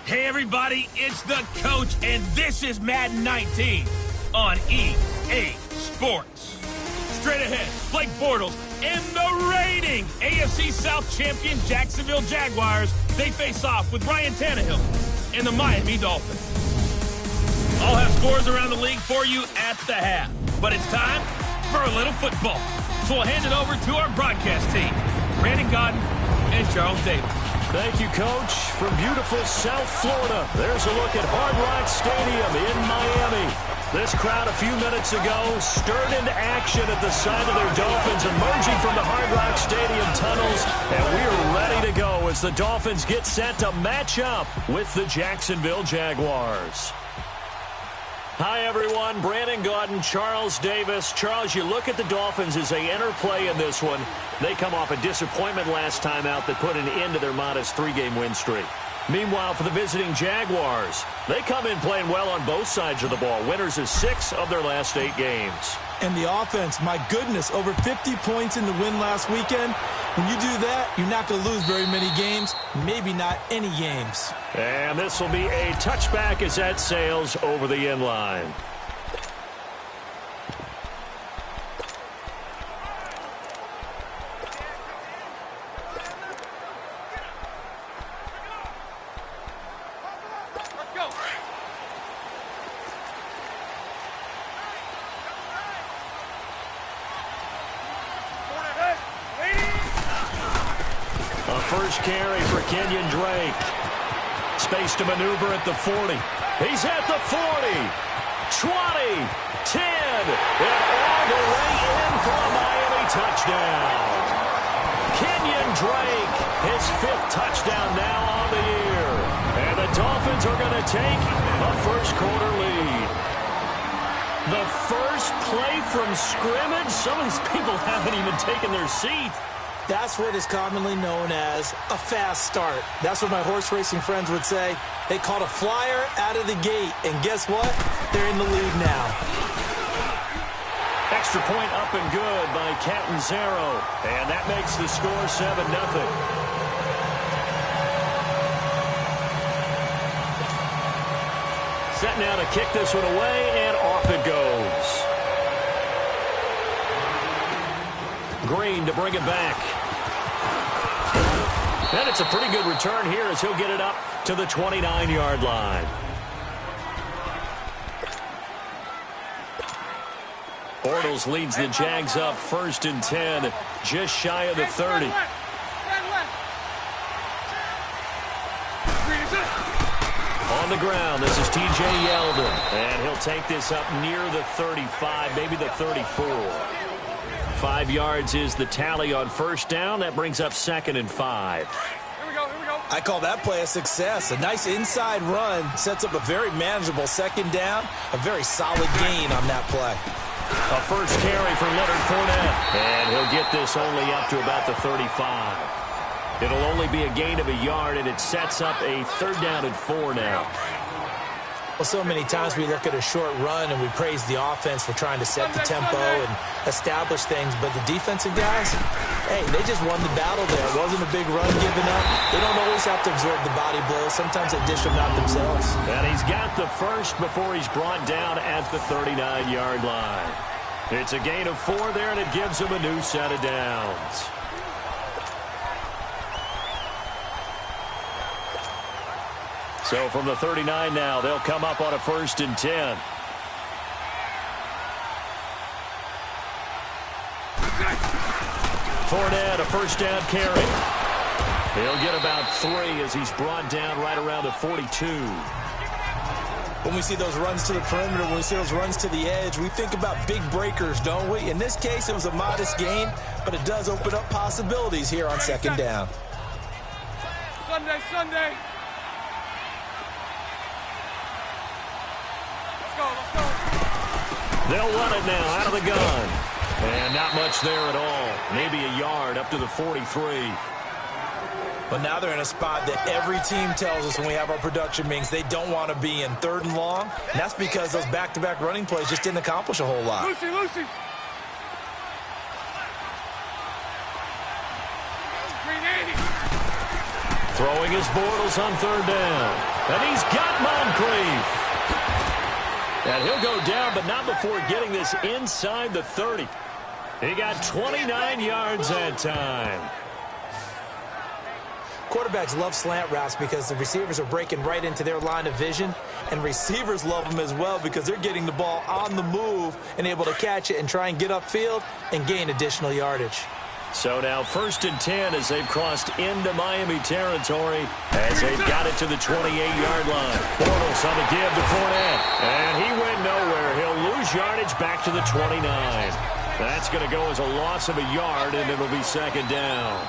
Hey everybody, it's the coach, and this is Madden 19 on EA Sports. Straight ahead, Blake Bortles and the reigning AFC South champion Jacksonville Jaguars. They face off with Ryan Tannehill and the Miami Dolphins. I'll have scores around the league for you at the half, but it's time for a little football. So we'll hand it over to our broadcast team, Brandon Godden and Charles Davis. Thank you, Coach. From beautiful South Florida, there's a look at Hard Rock Stadium in Miami. This crowd a few minutes ago stirred into action at the sight of their Dolphins emerging from the Hard Rock Stadium tunnels, and we're ready to go as the Dolphins get set to match up with the Jacksonville Jaguars. Hi, everyone. Brandon Godden, Charles Davis. Charles, you look at the Dolphins as they enter play in this one. They come off a disappointment last time out that put an end to their modest 3-game win streak. Meanwhile, for the visiting Jaguars, they come in playing well on both sides of the ball. Winners of 6 of their last 8 games. And the offense, my goodness, over 50 points in the win last weekend. When you do that, you're not going to lose very many games, maybe not any games. And this will be a touchback as that sails over the end line. First carry for Kenyon Drake. Space to maneuver at the 40. He's at the 40. 20. 10. And all the way in for a Miami touchdown. Kenyon Drake, his 5th touchdown now on the year. And the Dolphins are going to take a first-quarter lead. The first play from scrimmage. Some of these people haven't even taken their seat. That's what is commonly known as a fast start. That's what my horse racing friends would say. They caught a flyer out of the gate, and guess what? They're in the lead now. Extra point up and good by Catanzaro, and that makes the score 7-0. Set now to kick this one away, and off it goes. Green to bring it back. And it's a pretty good return here as he'll get it up to the 29-yard line. Bortles leads the Jags up 1st and 10, just shy of the 30. On the ground, this is T.J. Yeldon, and he'll take this up near the 35, maybe the 34. 5 yards is the tally on first down. That brings up 2nd and 5. Here we go. I call that play a success. A nice inside run sets up a very manageable 2nd down. A very solid gain on that play. A first carry for Leonard Fournette. And he'll get this only up to about the 35. It'll only be a gain of a yard, and it sets up a 3rd down and 4 now. Well, so many times we look at a short run and we praise the offense for trying to set the tempo and establish things. But the defensive guys, hey, they just won the battle there. It wasn't a big run given up. They don't always have to absorb the body blows. Sometimes they dish them out themselves. And he's got the first before he's brought down at the 39-yard line. It's a gain of 4 there, and it gives him a new set of downs. So from the 39 now, they'll come up on a 1st and 10. Fournette, a first down carry. He'll get about 3 as he's brought down right around the 42. When we see those runs to the perimeter, when we see those runs to the edge, we think about big breakers, don't we? In this case, it was a modest gain, but it does open up possibilities here on 2nd down. Sunday. Let's go. They'll run it now out of the gun. And not much there at all. Maybe a yard up to the 43. But now they're in a spot that every team tells us when we have our production meetings they don't want to be in, 3rd and long. And that's because those back-to-back running plays just didn't accomplish a whole lot. Lucy. Throwing his Bortles on third down. And he's got Moncrief. And he'll go down, but not before getting this inside the 30. He got 29 yards that time. Quarterbacks love slant routes because the receivers are breaking right into their line of vision, and receivers love them as well because they're getting the ball on the move and able to catch it and try and get upfield and gain additional yardage. So now 1st and 10 as they've crossed into Miami territory as they've got it to the 28-yard line. Bortles on the give to Fournette, and he went nowhere. He'll lose yardage back to the 29. That's going to go as a loss of a yard, and it'll be 2nd down.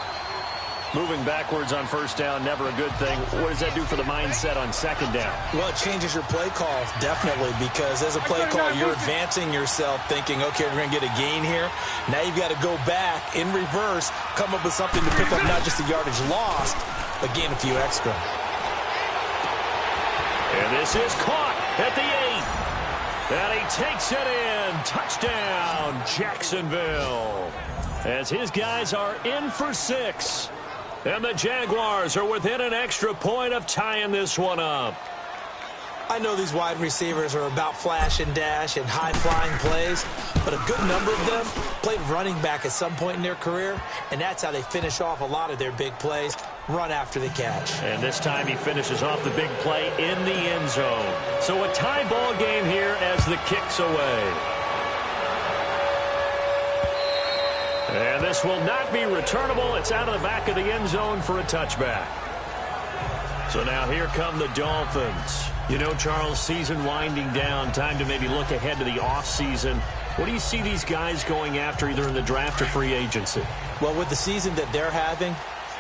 Moving backwards on 1st down, never a good thing. What does that do for the mindset on 2nd down? Well, it changes your play call, definitely, because as a play call, you're advancing yourself thinking, okay, we're going to get a gain here. Now you've got to go back in reverse, come up with something to pick up not just the yardage lost, but gain a few extra. And this is caught at the 8. And he takes it in. Touchdown, Jacksonville. As his guys are in for 6. And the Jaguars are within an extra point of tying this one up. I know these wide receivers are about flash and dash and high-flying plays, but a good number of them played running back at some point in their career, and that's how they finish off a lot of their big plays, run after the catch. And this time he finishes off the big play in the end zone. So a tie ball game here as the kick's away. And this will not be returnable. It's out of the back of the end zone for a touchback. So now here come the Dolphins. You know, Charles, season winding down, time to maybe look ahead to the offseason. What do you see these guys going after either in the draft or free agency? Well, with the season that they're having,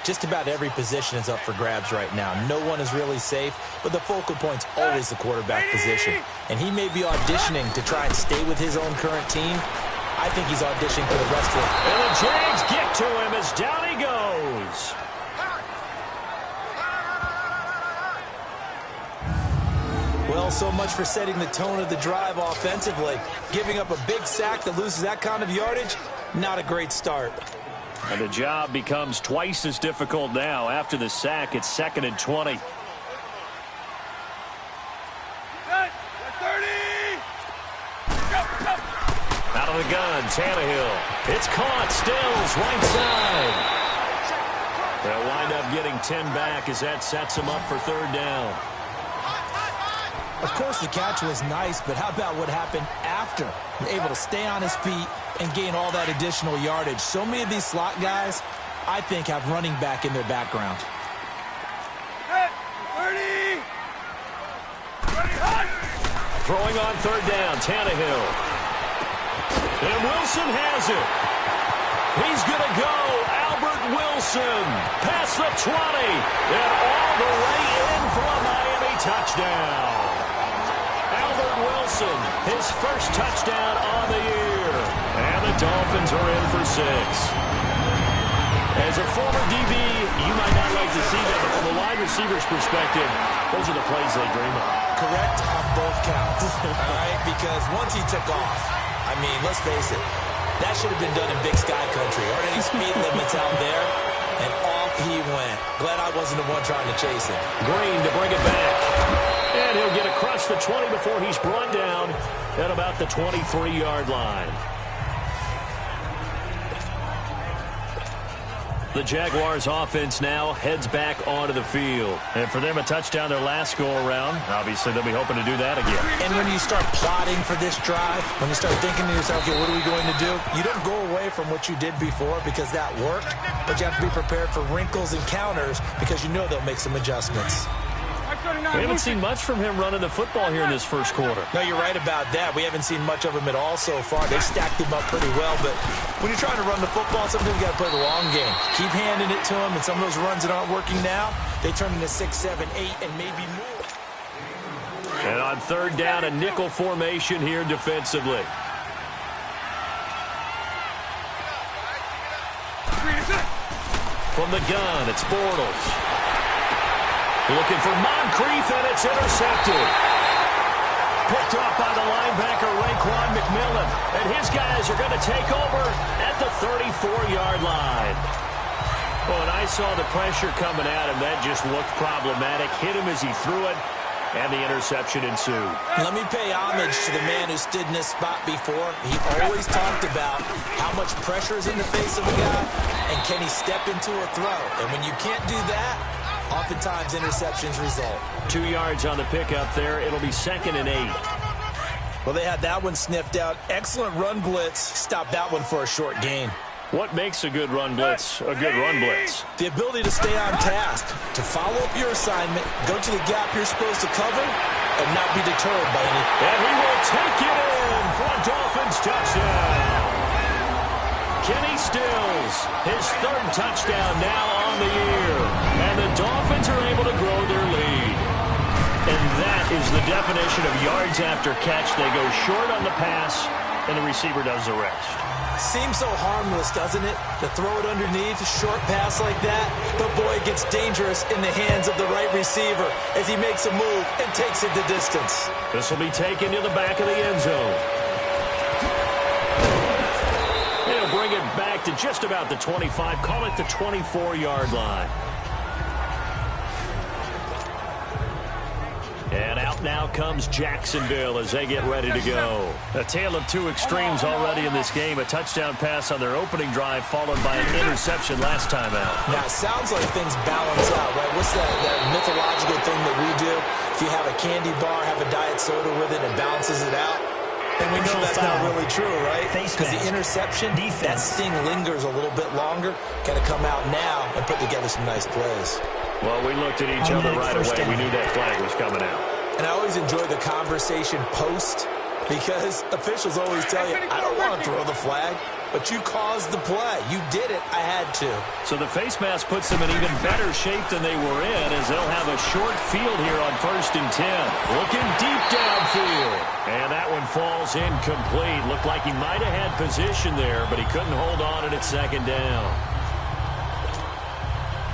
just about every position is up for grabs right now. No one is really safe, but the focal point's always the quarterback position. And he may be auditioning to try and stay with his own current team. I think he's auditioning for the rest of it. And the Jags get to him as down he goes. Well, so much for setting the tone of the drive offensively. Giving up a big sack that loses that kind of yardage, not a great start. And the job becomes twice as difficult now. After the sack, it's 2nd and 20. Out of the gun, Tannehill. It's caught, Stills, right side. They'll wind up getting 10 back as that sets him up for 3rd down. Of course, the catch was nice, but how about what happened after? Able to stay on his feet and gain all that additional yardage. So many of these slot guys, I think, have running back in their background. Throwing on 3rd down, Tannehill. And Wilson has it. He's going to go. Albert Wilson past the 20 and all the way in for a Miami touchdown. Albert Wilson, his first touchdown on the year. And the Dolphins are in for 6. As a former DB, you might not like to see that, but from a wide receiver's perspective, those are the plays they dream of. Correct on both counts, all right? Because once he took off, I mean, let's face it, that should have been done in Big Sky Country. Aren't any speed limits out there? And off he went. Glad I wasn't the one trying to chase him. Green to bring it back. And he'll get across the 20 before he's brought down at about the 23-yard line. The Jaguars offense now heads back onto the field. And for them, a touchdown their last go-around. Obviously, they'll be hoping to do that again. And when you start plotting for this drive, when you start thinking to yourself, okay, what are we going to do? You don't go away from what you did before because that worked, but you have to be prepared for wrinkles and counters because you know they'll make some adjustments. We haven't seen much from him running the football here in this first quarter. No, you're right about that. We haven't seen much of him at all so far. They've stacked him up pretty well, but when you're trying to run the football, sometimes you got to play the long game. Keep handing it to him, and some of those runs that aren't working now, they turn into 6, 7, 8, and maybe more. And on 3rd down, a nickel formation here defensively. From the gun, it's Bortles. Looking for Moncrief, and it's intercepted. Picked off by the linebacker, Raekwon McMillan. And his guys are going to take over at the 34-yard line. Well, and I saw the pressure coming at him. That just looked problematic. Hit him as he threw it, and the interception ensued. Let me pay homage to the man who stood in this spot before. He always talked about how much pressure is in the face of a guy, and can he step into a throw. And when you can't do that, oftentimes interceptions result. 2 yards on the pickup there. It'll be 2nd and 8. Well, they had that one sniffed out. Excellent run blitz. Stop that one for a short gain. What makes a good run blitz a good run blitz? The ability to stay on task, to follow up your assignment, go to the gap you're supposed to cover, and not be deterred by any. And he will take it in for a Dolphins touchdown. Kenny Stills, his 3rd touchdown now on the year. And the Dolphins are able to grow their lead. And that is the definition of yards after catch. They go short on the pass, and the receiver does the rest. Seems so harmless, doesn't it? To throw it underneath, a short pass like that. But, boy, it gets dangerous in the hands of the right receiver as he makes a move and takes it the distance. This will be taken to the back of the end zone. They'll bring it back to just about the 25. Call it the 24-yard line. And out now comes Jacksonville as they get ready to go. A tale of two extremes already in this game. A touchdown pass on their opening drive followed by an interception last time out. Now, it sounds like things balance out, right? What's that mythological thing that we do? If you have a candy bar, have a diet soda with it, and balances it out. And we know that's not really true, right? Because the interception, that sting lingers a little bit longer. Got to come out now and put together some nice plays. Well, we looked at each other right away. We knew that flag was coming out. And I always enjoy the conversation post because officials always tell you, I don't want to throw the flag, but you caused the play. You did it. I had to. So the face mask puts them in even better shape than they were in as they'll have a short field here on 1st and 10. Looking deep downfield. And that one falls incomplete. Looked like he might have had position there, but he couldn't hold on it at 2nd down.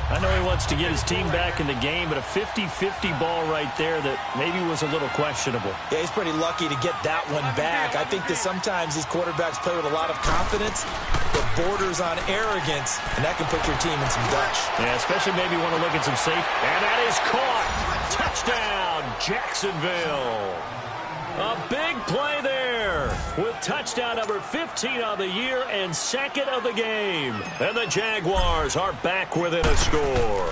I know he wants to get his team back in the game, but a 50-50 ball right there that maybe was a little questionable. Yeah, he's pretty lucky to get that one back. I think that sometimes these quarterbacks play with a lot of confidence that borders on arrogance, and that can put your team in some dutch. Yeah, especially maybe want to look at some safe. And that is caught. Touchdown, Jacksonville. A big play there with touchdown number 15 on the year and 2nd of the game. And the Jaguars are back within a score.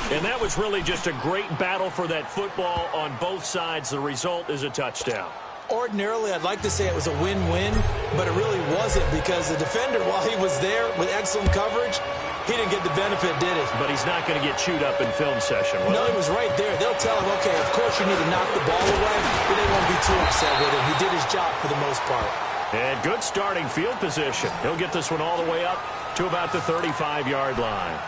And that was really just a great battle for that football on both sides. The result is a touchdown. Ordinarily, I'd like to say it was a win-win, but it really wasn't because the defender, while he was there with excellent coverage, he didn't get the benefit, did he? But he's not going to get chewed up in film session, will No, he? he was right there. They'll tell him, okay, of course you need to knock the ball away, but they won't be too upset with him. He did his job for the most part. And good starting field position. He'll get this one all the way up to about the 35-yard line.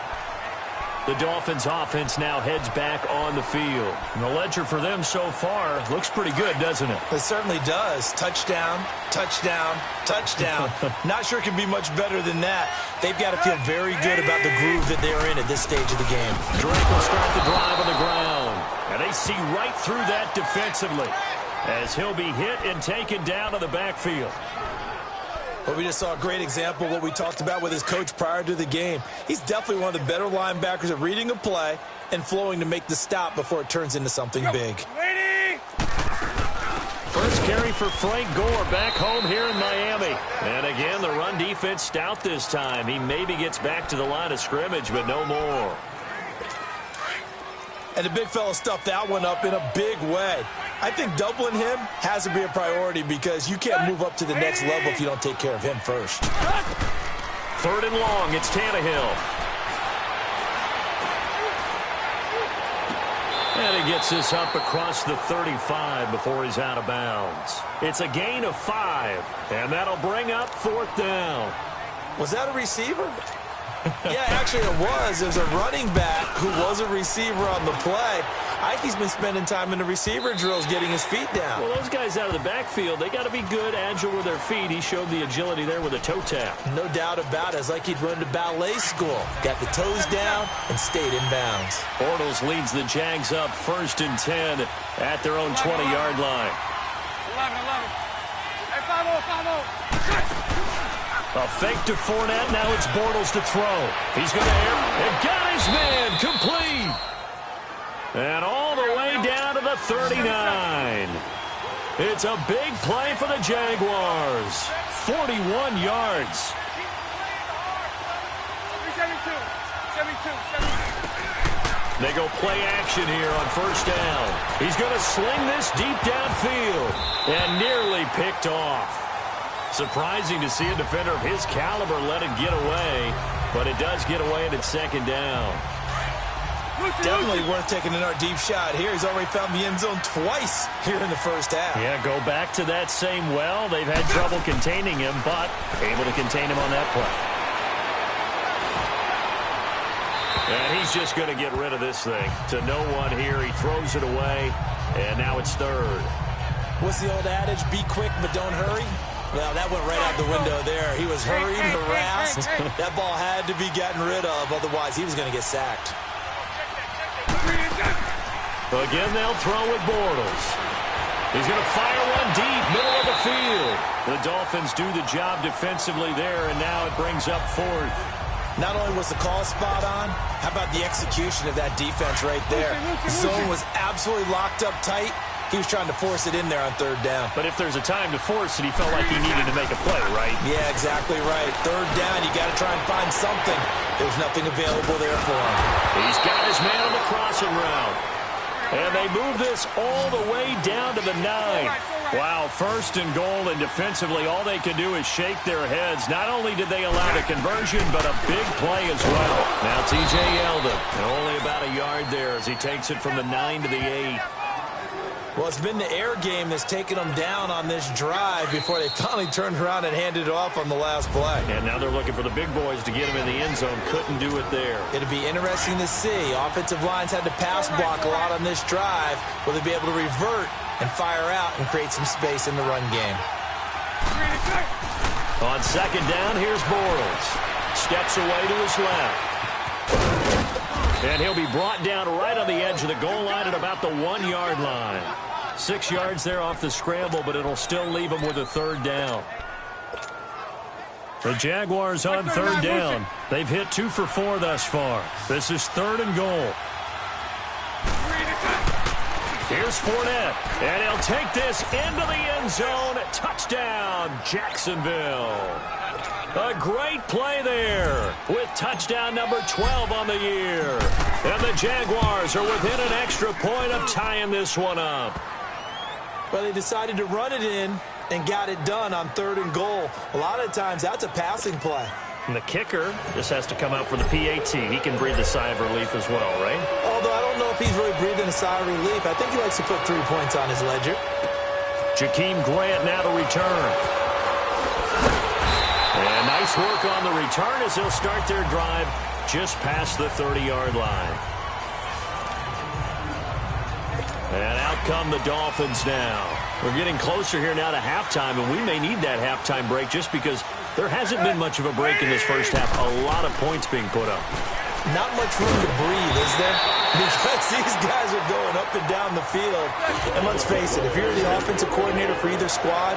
The Dolphins offense now heads back on the field. And the ledger for them so far looks pretty good, doesn't it? It certainly does. Touchdown, touchdown, touchdown. Not sure it can be much better than that. They've got to feel very good about the groove that they're in at this stage of the game. Drake will start the drive on the ground. And they see right through that defensively as he'll be hit and taken down to the backfield. But we just saw a great example of what we talked about with his coach prior to the game. He's definitely one of the better linebackers at reading a play and flowing to make the stop before it turns into something big. First carry for Frank Gore back home here in Miami. And again, the run defense stout this time. He maybe gets back to the line of scrimmage, but no more. And the big fella stuffed that one up in a big way. I think doubling him has to be a priority because you can't move up to the next level if you don't take care of him first. 3rd and long, it's Tannehill. And he gets this up across the 35 before he's out of bounds. It's a gain of 5, and that'll bring up 4th down. Was that a receiver? Yeah, actually it was. There's a running back who was a receiver on the play. I think he's been spending time in the receiver drills getting his feet down. Well, those guys out of the backfield, they got to be good, agile with their feet. He showed the agility there with a toe tap. No doubt about it. It's like he'd run to ballet school. Got the toes down and stayed in bounds. Bortles leads the Jags up 1st and 10 at their own 20-yard line. 11. Hey, 5-0. A fake to Fournette. Now it's Bortles to throw. He's going to air. And got his man complete. And all the way down to the 39. It's a big play for the Jaguars. 41 yards. They go play action here on first down. He's going to sling this deep downfield. And nearly picked off. Surprising to see a defender of his caliber let it get away. But it does get away and it's second down. Definitely worth taking another deep shot here. He's already found the end zone twice here in the first half. Yeah, go back to that same well. They've had trouble containing him, but able to contain him on that play. And he's just going to get rid of this thing. To no one here. He throws it away, and now it's third. What's the old adage? Be quick, but don't hurry. Well, that went right out the window there. He was hurried, harassed. That ball had to be gotten rid of. Otherwise, he was going to get sacked. Again, they'll throw with Bortles. He's going to fire one deep, middle of the field. The Dolphins do the job defensively there, and now it brings up fourth. Not only was the call spot on, how about the execution of that defense right there? Zone was absolutely locked up tight. He was trying to force it in there on third down. But if there's a time to force it, he felt like he needed to make a play, right? Yeah, exactly right. Third down, you got to try and find something. There's nothing available there for him. He's got his man on the crossing route. And they move this all the way down to the 9. Wow, first and goal, and defensively all they can do is shake their heads. Not only did they allow the conversion, but a big play as well. Now T.J. Yeldon, and only about a yard there as he takes it from the 9 to the 8. Well, it's been the air game that's taken them down on this drive before they finally turned around and handed it off on the last play. And now they're looking for the big boys to get him in the end zone. Couldn't do it there. It'll be interesting to see. Offensive lines had to pass block a lot on this drive. Will they be able to revert and fire out and create some space in the run game? On second down, here's Bortles. Steps away to his left. And he'll be brought down right on the edge of the goal line at about the 1 yard line. 6 yards there off the scramble, but it'll still leave him with a third down. The Jaguars on third down. They've hit 2 for 4 thus far. This is third and goal. Here's Fournette, and he'll take this into the end zone. Touchdown, Jacksonville. A great play there with touchdown number 12 on the year. And the Jaguars are within an extra point of tying this one up. Well, they decided to run it in and got it done on third and goal. A lot of times that's a passing play. And the kicker just has to come out for the PAT. He can breathe a sigh of relief as well, right? Although I don't know if he's really breathing a sigh of relief. I think he likes to put 3 points on his ledger. Jakeem Grant now to return. And nice work on the return as they'll start their drive just past the 30-yard line. And out come the Dolphins now. We're getting closer here now to halftime, and we may need that halftime break just because there hasn't been much of a break in this first half. A lot of points being put up. Not much room to breathe, is there? Because these guys are going up and down the field. And let's face it, if you're the offensive coordinator for either squad,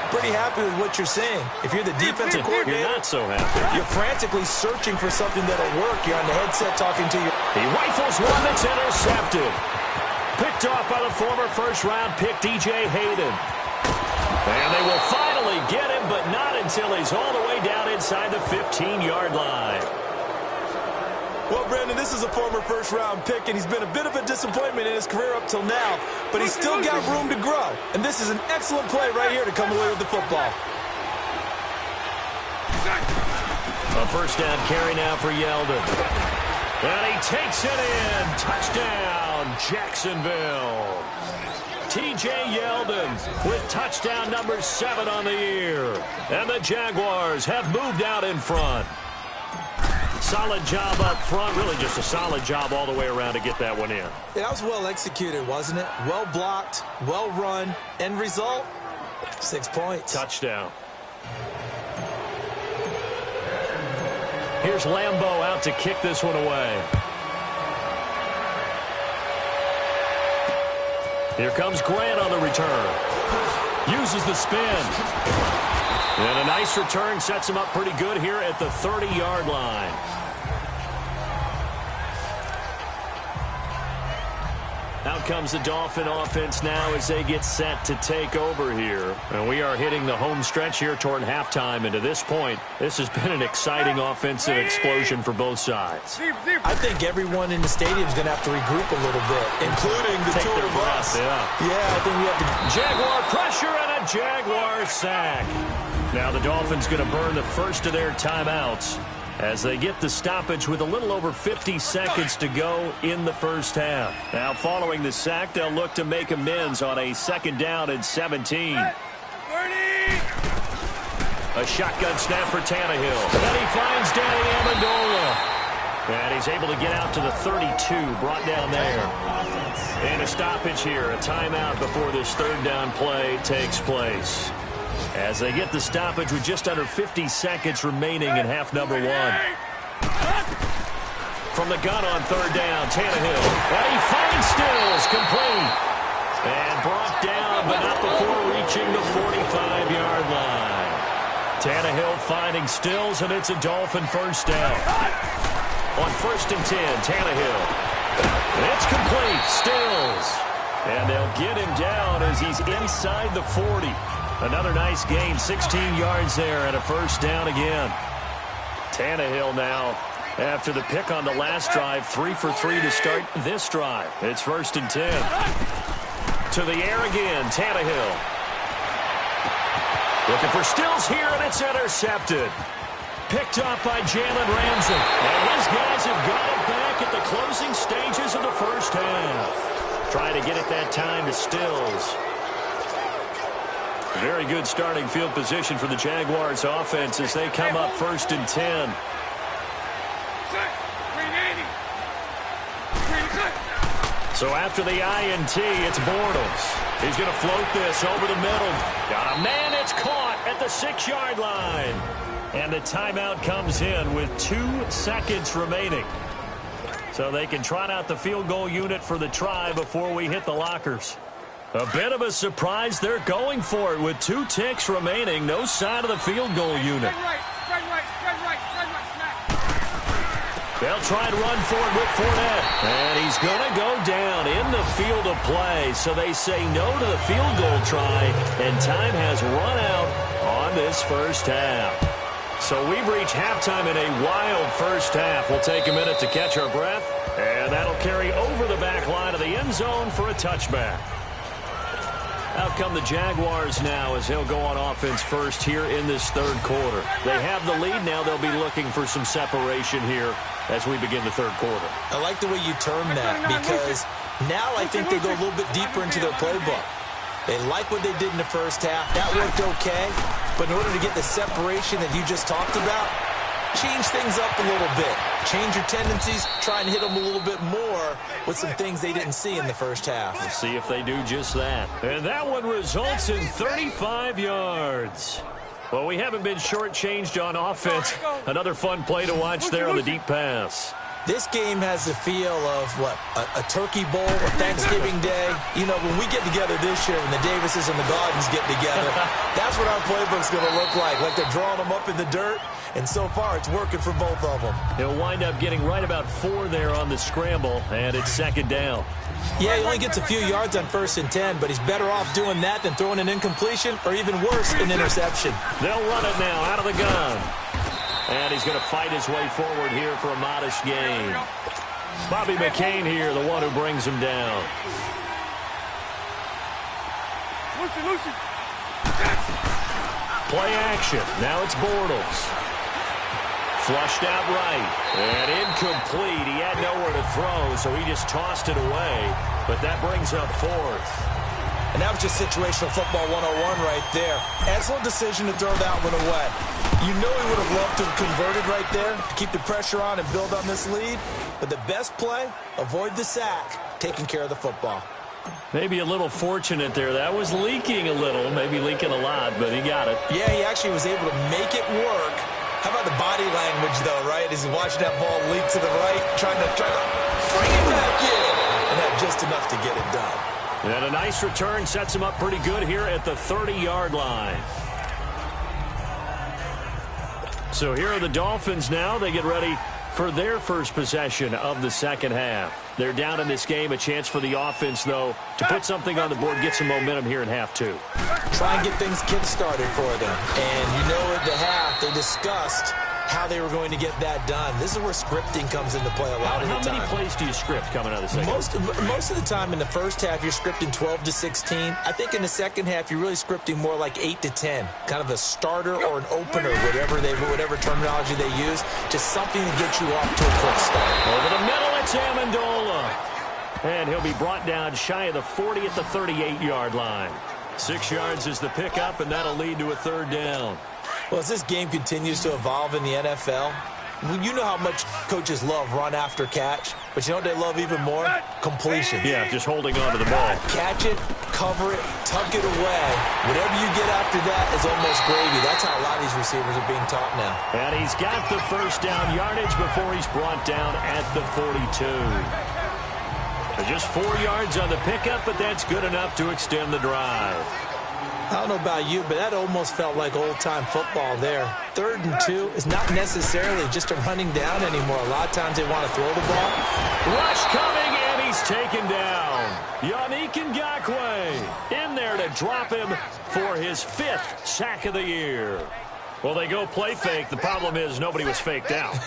pretty happy with what you're seeing. If you're the defensive coordinator, you're not so happy. You're frantically searching for something that'll work. You're on the headset talking to you. He rifles one that's intercepted. Picked off by the former first-round pick, DJ Hayden. And they will finally get him, but not until he's all the way down inside the 15-yard line. Well, Brandon, this is a former first-round pick, and he's been a bit of a disappointment in his career up till now, but he's still got room to grow. And this is an excellent play right here to come away with the football. A first down carry now for Yeldon. And he takes it in. Touchdown, Jacksonville. T.J. Yeldon with touchdown number 7 on the year. And the Jaguars have moved out in front. Solid job up front. Really just a solid job all the way around to get that one in. Yeah, that was well executed, wasn't it? Well blocked, well run. End result, 6 points. Touchdown. Here's Lambeau out to kick this one away. Here comes Grant on the return. Uses the spin. And a nice return sets him up pretty good here at the 30-yard line. Out comes the Dolphin offense now as they get set to take over here. And we are hitting the home stretch here toward halftime. And to this point, this has been an exciting offensive explosion for both sides. I think everyone in the stadium is going to have to regroup a little bit, including the two of us. Yeah, I think we have to. Jaguar pressure and a Jaguar sack. Now the Dolphins going to burn the first of their timeouts as they get the stoppage with a little over 50 seconds to go in the first half. Now, following the sack, they'll look to make amends on a 2nd down and 17. A shotgun snap for Tannehill. And he finds Danny Amendola. And he's able to get out to the 32, brought down there. And a stoppage here, a timeout before this 3rd down play takes place. As they get the stoppage with just under 50 seconds remaining in half number 1. From the gun on 3rd down, Tannehill. And he finds Stills, complete. And brought down, but not before reaching the 45-yard line. Tannehill finding Stills, and it's a Dolphin 1st down. On 1st and 10, Tannehill. It's complete, Stills. And they'll get him down as he's inside the 40. Another nice gain, 16 yards there, and a 1st down again. Tannehill now, after the pick on the last drive, 3 for 3 to start this drive. It's 1st and 10. To the air again, Tannehill. Looking for Stills here, and it's intercepted. Picked up by Jalen Ramsey. And his guys have got it back at the closing stages of the first half. Trying to get it that time to Stills. Very good starting field position for the Jaguars offense as they come up 1st and 10. So after the INT, it's Bortles. He's going to float this over the middle. Got a man, it's caught at the 6-yard line. And the timeout comes in with 2 seconds remaining. So they can trot out the field goal unit for the try before we hit the lockers. A bit of a surprise. They're going for it with 2 ticks remaining. No sign of the field goal unit. They'll try and run for it with Fournette. And he's going to go down in the field of play. So they say no to the field goal try. And time has run out on this first half. So we've reached halftime in a wild first half. We'll take a minute to catch our breath. And that'll carry over the back line of the end zone for a touchback. Out come the Jaguars now as they'll go on offense first here in this 3rd quarter. They have the lead now. They'll be looking for some separation here as we begin the 3rd quarter. I like the way you term that because now I think they go a little bit deeper into their playbook. They like what they did in the first half. That worked okay. But in order to get the separation that you just talked about, change things up a little bit. Change your tendencies. Try and hit them a little bit more with some things they didn't see in the first half. We'll see if they do just that. And that one results in 35 yards. Well, we haven't been shortchanged on offense. Another fun play to watch there on the deep pass. This game has the feel of, what, a turkey bowl, a Thanksgiving Day. You know, when we get together this year, when the Davises and the Gardens get together, that's what our playbook's going to look like they're drawing them up in the dirt. And so far, it's working for both of them. He'll wind up getting right about 4 there on the scramble, and it's 2nd down. Yeah, he only gets a few yards on 1st and 10, but he's better off doing that than throwing an incompletion or even worse, an interception. They'll run it now out of the gun. And he's going to fight his way forward here for a modest gain. Bobby McCain here, the one who brings him down. Play action. Now it's Bortles. Flushed out right. And incomplete. He had nowhere to throw, so he just tossed it away. But that brings up 4th. And that was just situational football 101 right there. Excellent decision to throw that one away. You know he would have loved to have converted right there to keep the pressure on and build on this lead. But the best play, avoid the sack, taking care of the football. Maybe a little fortunate there. That was leaking a little, maybe leaking a lot, but he got it. Yeah, he actually was able to make it work. How about the body language, though, right? As he's watching that ball leak to the right, trying to bring it back in. And had just enough to get it done. And a nice return sets him up pretty good here at the 30-yard line. So here are the Dolphins now. They get ready for their first possession of the second half. They're down in this game. A chance for the offense, though, to put something on the board, get some momentum here in half two. Try and get things kick-started for them. And you know at the half, they discussed how they were going to get that done. This is where scripting comes into play a lot of the time. How many plays do you script coming out of the second half? Most of the time in the first half, you're scripting 12 to 16. I think in the second half, you're really scripting more like 8 to 10. Kind of a starter or an opener, whatever terminology they use. Just something to get you off to a quick start. Over the middle, it's Amendola. And he'll be brought down shy of the 40 at the 38-yard line. 6 yards is the pickup, and that'll lead to a third down. Well, as this game continues to evolve in the NFL, you know how much coaches love run after catch, but you know what they love even more? Completion. Yeah, just holding on to the ball. Catch it, cover it, tuck it away. Whatever you get after that is almost gravy. That's how a lot of these receivers are being taught now. And he's got the first down yardage before he's brought down at the 42. So just 4 yards on the pickup, but that's good enough to extend the drive. I don't know about you, but that almost felt like old-time football there. 3rd and 2 is not necessarily just a running down anymore. A lot of times they want to throw the ball. Rush coming, and he's taken down. Yannick Ngakoue in there to drop him for his 5th sack of the year. Well, they go play fake. The problem is nobody was faked out.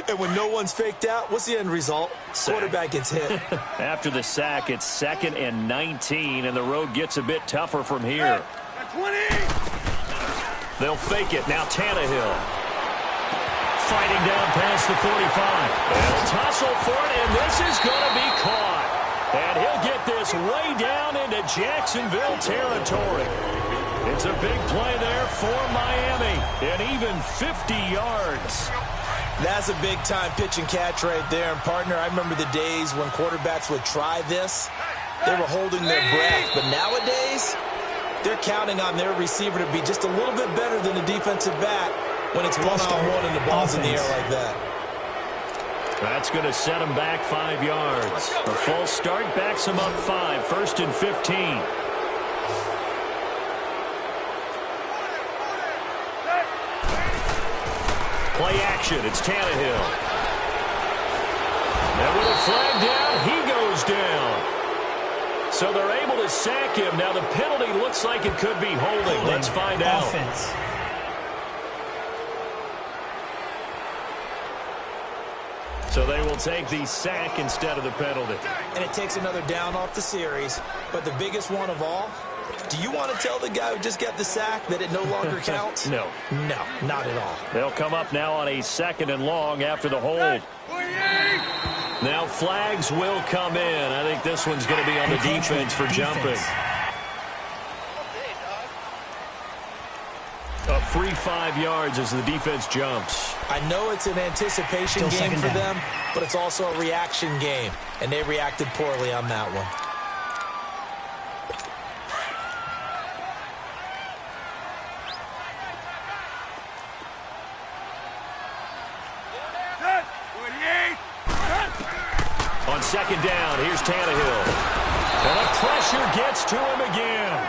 And when no one's faked out, what's the end result? Sack. Quarterback gets hit. After the sack, it's 2nd and 19, and the road gets a bit tougher from here. 20. They'll fake it. Now Tannehill. Fighting down past the 45. They'll tussle for it, and this is going to be caught. And he'll get this way down into Jacksonville territory. It's a big play there for Miami, and even 50 yards. That's a big-time pitch and catch right there. And, partner, I remember the days when quarterbacks would try this. They were holding their breath. But nowadays, they're counting on their receiver to be just a little bit better than the defensive back when it's one-on-one and the ball's in the air like that. That's going to set him back 5 yards. A false start backs him up 5, 1st and 15. Play action. It's Tannehill. And with a flag down, he goes down. So they're able to sack him. Now the penalty looks like it could be holding. Let's find out. Offense. So they will take the sack instead of the penalty. And it takes another down off the series. But the biggest one of all, do you want to tell the guy who just got the sack that it no longer counts? No. No, not at all. They'll come up now on a 2nd and long after the hold. Now flags will come in. I think this one's going to be on the defense for jumping. A free 5 yards as the defense jumps. I know it's an anticipation game for them, but it's also a reaction game, and they reacted poorly on that one. On 2nd down, here's Tannehill. And the pressure gets to him again.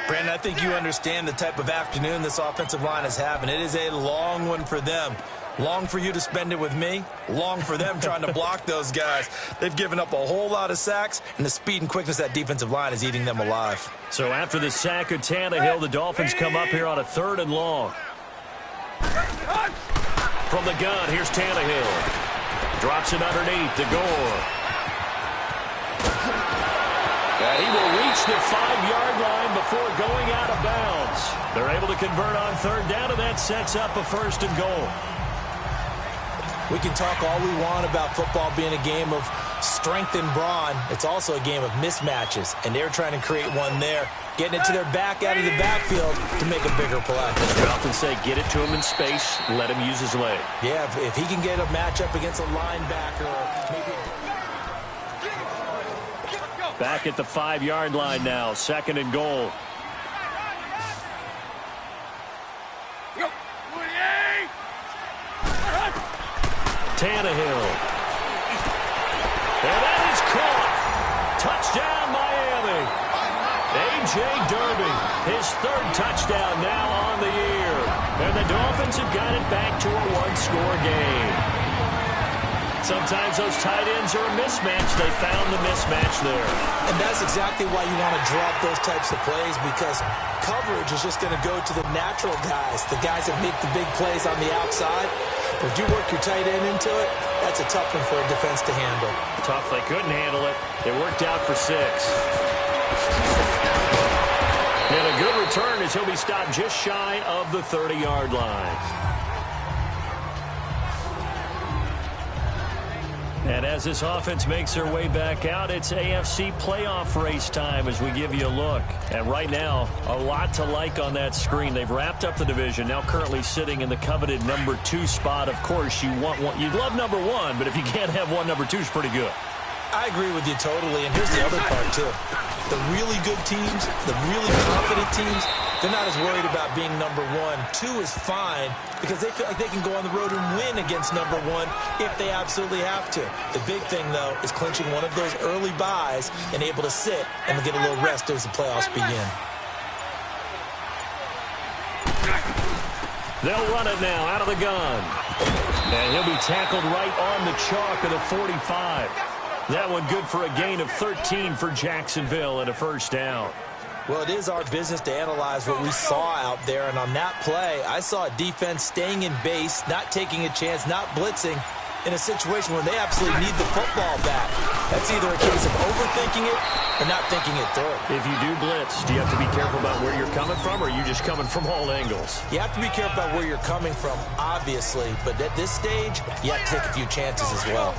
Brandon, I think you understand the type of afternoon this offensive line is having. It is a long one for them. Long for you to spend it with me. Long for them trying to block those guys. They've given up a whole lot of sacks, and the speed and quickness of that defensive line is eating them alive. So after the sack of Tannehill, the Dolphins come up here on a 3rd and long. From the gun, here's Tannehill. Drops it underneath to Gore. And he will reach the 5-yard line before going out of bounds. They're able to convert on 3rd down, and that sets up a 1st and goal. We can talk all we want about football being a game of strength and brawn. It's also a game of mismatches, and they're trying to create one there, getting it to their back out of the backfield to make a bigger play. We often say get it to him in space, let him use his leg. Yeah, if he can get a matchup against a linebacker or maybe... Back at the 5-yard line now, 2nd and goal. Tannehill. And that is caught. Touchdown, Miami. A.J. A.J. Derby, his third touchdown now on the year. And the Dolphins have got it back to a one-score game. Sometimes those tight ends are a mismatch. They found the mismatch there. And that's exactly why you want to drop those types of plays, because coverage is just going to go to the natural guys, the guys that make the big plays on the outside. But if you work your tight end into it, that's a tough one for a defense to handle. Tough. They couldn't handle it. It worked out for 6. And a good return as he'll be stopped just shy of the 30-yard line. And as this offense makes their way back out, it's AFC playoff race time as we give you a look. And right now, a lot to like on that screen. They've wrapped up the division, now currently sitting in the coveted number 2 spot. Of course, you want one. You'd love number 1, but if you can't have one, number 2 is pretty good. I agree with you totally, and here's the other part, too. The really good teams, the really confident teams, they're not as worried about being number 1. 2 is fine because they feel like they can go on the road and win against number 1 if they absolutely have to. The big thing, though, is clinching one of those early byes and able to sit and get a little rest as the playoffs begin. They'll run it now out of the gun. And he'll be tackled right on the chalk of the 45. That one good for a gain of 13 for Jacksonville and a first down. Well, it is our business to analyze what we saw out there, and on that play, I saw a defense staying in base, not taking a chance, not blitzing, in a situation where they absolutely need the football back. That's either a case of overthinking it or not thinking it through. If you do blitz, do you have to be careful about where you're coming from, or are you just coming from all angles? You have to be careful about where you're coming from, obviously, but at this stage, you have to take a few chances as well.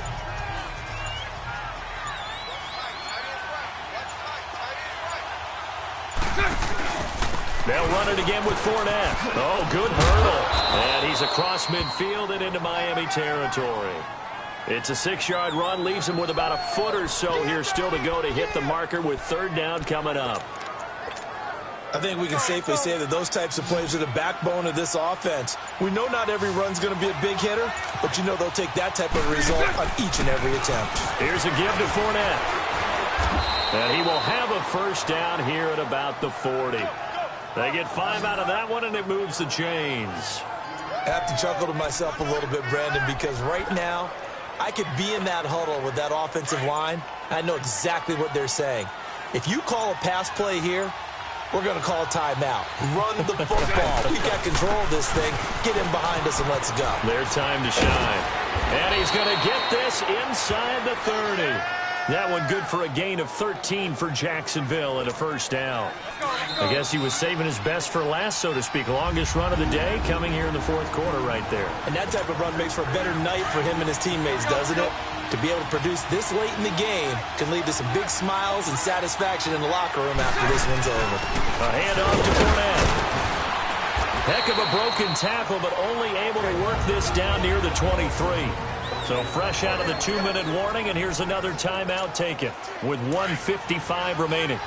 They'll run it again with Fournette. Oh, good hurdle. And he's across midfield and into Miami territory. It's a 6-yard run, leaves him with about a foot or so here still to go to hit the marker with third down coming up. I think we can safely say that those types of plays are the backbone of this offense. We know not every run's going to be a big hitter, but you know they'll take that type of result on each and every attempt. Here's a give to Fournette. And he will have a first down here at about the 40. They get 5 out of that one, and it moves the chains. I have to chuckle to myself a little bit, Brandon, because right now, I could be in that huddle with that offensive line. I know exactly what they're saying. If you call a pass play here, we're going to call a timeout. Run the football. We got control of this thing. Get in behind us and let's go. Their time to shine. And he's going to get this inside the 30. That one good for a gain of 13 for Jacksonville and a first down. I guess he was saving his best for last, so to speak. Longest run of the day coming here in the fourth quarter right there. And that type of run makes for a better night for him and his teammates, doesn't it? To be able to produce this late in the game can lead to some big smiles and satisfaction in the locker room after this one's over. A handoff to Fournette. Heck of a broken tackle, but only able to work this down near the 23. So fresh out of the 2-minute warning, and here's another timeout taken with 1:55 remaining.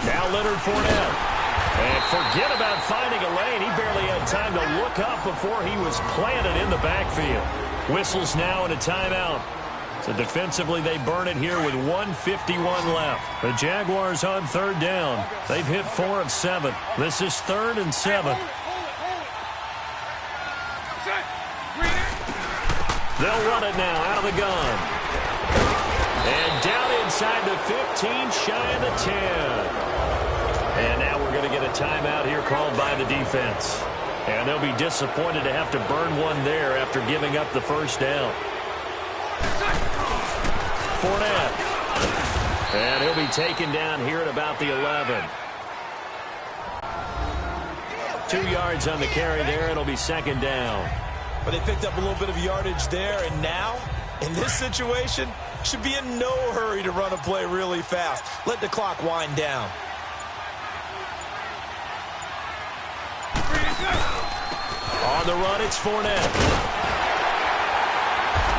Now Leonard Fournette. And forget about finding a lane. He barely had time to look up before he was planted in the backfield. Whistles now and a timeout. So defensively, they burn it here with 1:51 left. The Jaguars on third down. They've hit 4 of 7. This is 3rd and 7. They'll run it now out of the gun. And down inside the 15, shy of the 10. And now we're going to get a timeout here called by the defense. And they'll be disappointed to have to burn one there after giving up the first down. Fournette. And he'll be taken down here at about the 11. 2 yards on the carry there. It'll be second down. But they picked up a little bit of yardage there, and now, in this situation, should be in no hurry to run a play really fast. Let the clock wind down. On the run, it's Fournette.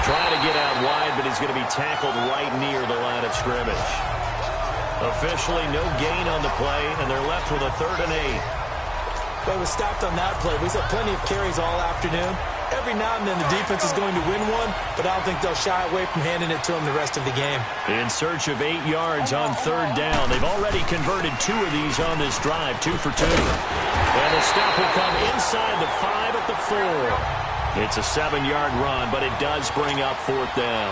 Trying to get out wide, but he's going to be tackled right near the line of scrimmage. Officially, no gain on the play, and they're left with a 3rd and 8. But he was stopped on that play. We saw plenty of carries all afternoon. Every now and then the defense is going to win one, but I don't think they'll shy away from handing it to them the rest of the game. In search of 8 yards on third down. They've already converted 2 of these on this drive, 2 for 2. And the stop will come inside the 5 at the 4. It's a 7-yard run, but it does bring up fourth down.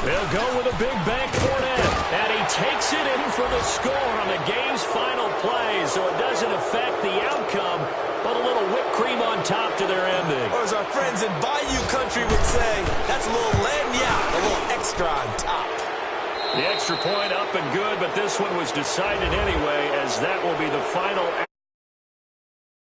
They'll go with a big bank Fournette, and he takes it in for the score on the game's final play, so it doesn't affect the outcome, but a little whipped cream on top to their ending. Or as our friends in Bayou Country would say, that's a little lagniappe, a little extra on top. The extra point up and good, but this one was decided anyway, as that will be the final